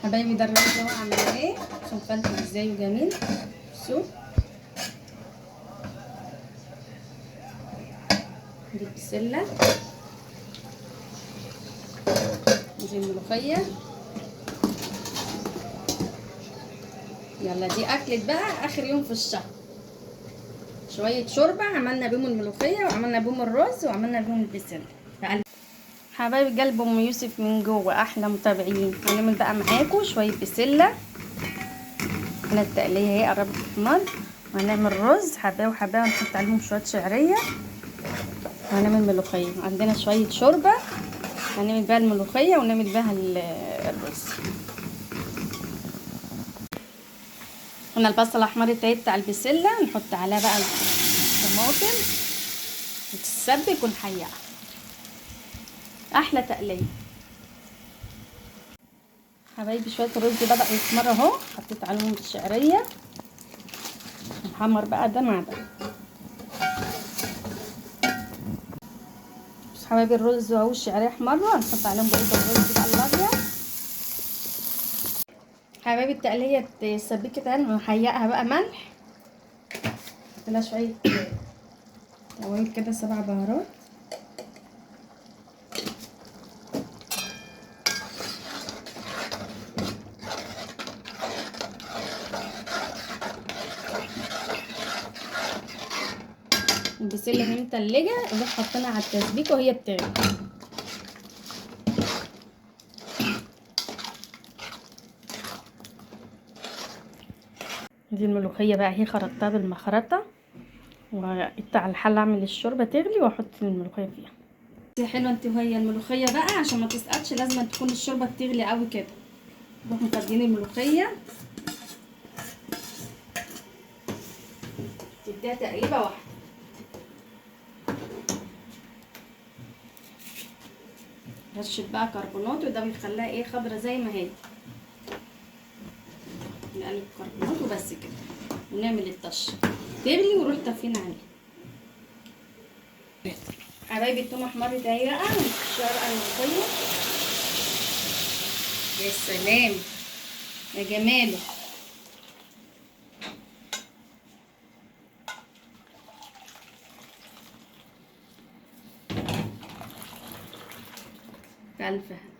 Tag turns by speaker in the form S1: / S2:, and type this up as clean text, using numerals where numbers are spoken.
S1: حبايبي ده الرز اهو عامله ايه، شوفوا مفلفل ازاي وجميل. بصوا دي البسله ودي الملوخيه. يلا دي اكلت بقى اخر يوم في الشهر. شويه شوربه عملنا بيهم الملوخيه وعملنا بيهم الرز وعملنا بيهم البسله. حبايب قلب ام يوسف من جوه احلى متابعين. هنعمل بقى معاكم شويه بسله. انا التقليه اهي قربت تحمر. وهنعمل رز حبايه وحبايه ونحط عليهم شويه شعريه. وهنعمل ملوخيه. عندنا شويه شوربه هنعمل بيها الملوخيه ونعمل بيها الرز. هنا البصله احمرت اهي بتاع البسله، نحط عليها بقى الطماطم وتتسبك ونحيقها. احلى تقليه. حبايبي شويه الرز بدأ يحمر اهو، حطيت عليهم الشعريه. نحمر بقى ده مع ده. بس حبايبي الرز اهو الشعريه احمروا، هنحط عليهم بقيه الرز بقى الابيض. حبايبي التقليه اتسبكت اهي، نحيقها بقى ملح. نحط لها شويه توابل كده 7 بهارات. البسله هي متلجه نروح حاطينها على التسبيك وهي بتغلي. دي الملوخيه بقى هي خرطتها بالمخرطه، وقطع على الحله اعمل الشوربه تغلي واحط الملوخيه فيها. حلوه انت وهي الملوخيه بقى عشان ما تسقطش لازم تكون الشوربه بتغلي قوي كده. نروح مفردين الملوخيه تديها تقريبا واحده. رشه بقى كربونات وده بيخليها ايه خضره زي ما هي. نقلب كربونات وبس كده ونعمل الطشه تغلي ونروح طافين عليها. حبايبي التومه احمرت اهي بقى ونحشيها بقى الملوخيه. يا سلام يا جماله. بألف هنا.